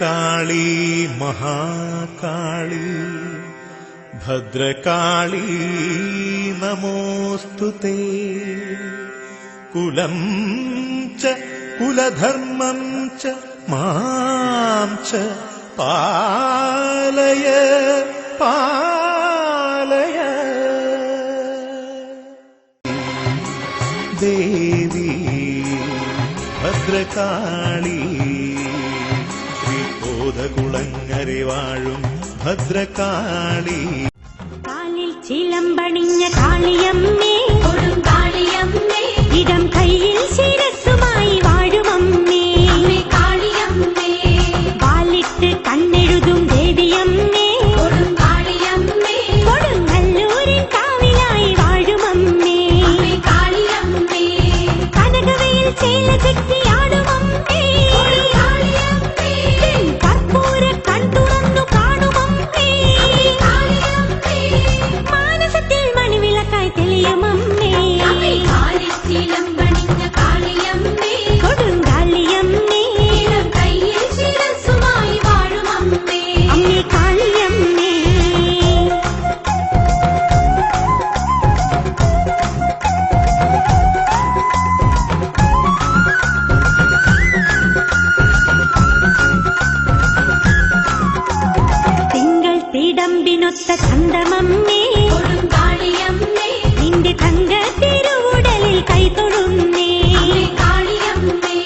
കാളി മഹാകാളി ഭദ്രകാളി നമോസ്തുതേ. കുലം ച കുലധർമ്മം ച മാം ച പാലയ പാലയ. ദേവി ഭദ്രകാളി ശ്രീകോതകുളങ്ങരെ വാഴും ഭദ്രകാളി. കാലിൽ ചിലമ്പണിഞ്ഞ കാളിയമ്മേ കൊടുങ്കാളിയമ്മേ, ഇടം കയ്യിൽ ശിരസ്സുമായി വാഴുമമ്മേ കാളിയമ്മേ. വാലിട്ട് കണ്ണെഴുതും ദേവിയമ്മേ കൊടുങ്കാളിയമ്മേ, കൊടുങ്ങല്ലൂരിൻ കാവിലായി വാഴുമമ്മേ കാളിയമ്മേ. കനകവയിൽ ചേല ചെത്തിയാടുമമ്മേ കാളിയമ്മേ, കർപ്പൂര കൺതുറന്നു കാണുമമ്മേ കാളിയമ്മേ. മാനസത്തിൽ മണിവിളക്കായി തെളിയുമമ്മേ ചിലമ്പണിഞ്ഞ കാളിയമ്മേ കൊടുങ്കാളിയമ്മേ, കയ്യിൽ ശിരസ്സുമായി വാഴുമമ്മേ അമ്മേ കാളിയമ്മേ. തിങ്കൾ തിടമ്പിനൊത്ത ചന്തമമ്മേ കൊടുങ്കാളിയമ്മേ, നിന്റെ തങ്ക തിരുവുടലിൽ കൈതൊഴുന്നേ കാളിയമ്മേ.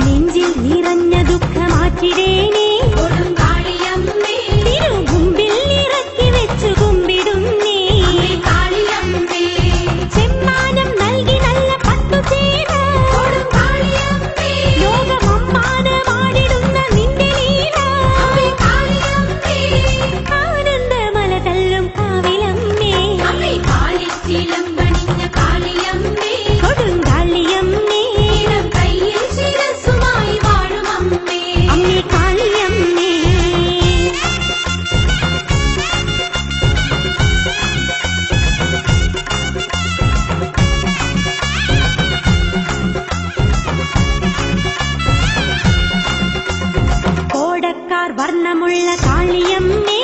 നെഞ്ചിൽ നിറഞ്ഞ ദുഃഖമാറ്റിടേനേ കൊടുങ്കാളിയമ്മേ, തിരുമുമ്പിൽ ഇറക്കി വെച്ചു കുമ്പിടുന്നേ കാളിയമ്മേ. ചെമ്മാനം നൽകി നല്ല പട്ടുചേല കൊടുങ്കാളിയമ്മേ, ലോകമമ്മാനമാടിടുന്ന നിന്റെ ലീല കാളിയമ്മേ. ആനന്ദമല തല്ലും കാവിലമ്മേ ചിലമ്പണിഞ്ഞ കാളിയമ്മേ കൊടുങ്കാളിയമ്മേ, കയ്യിൽ ശിരസ്സുമായി വാഴുമമ്മേ അമ്മേ കാളിയമ്മേ. കോടക്കാർ വർണ്ണമുള്ള കാളിയമ്മേ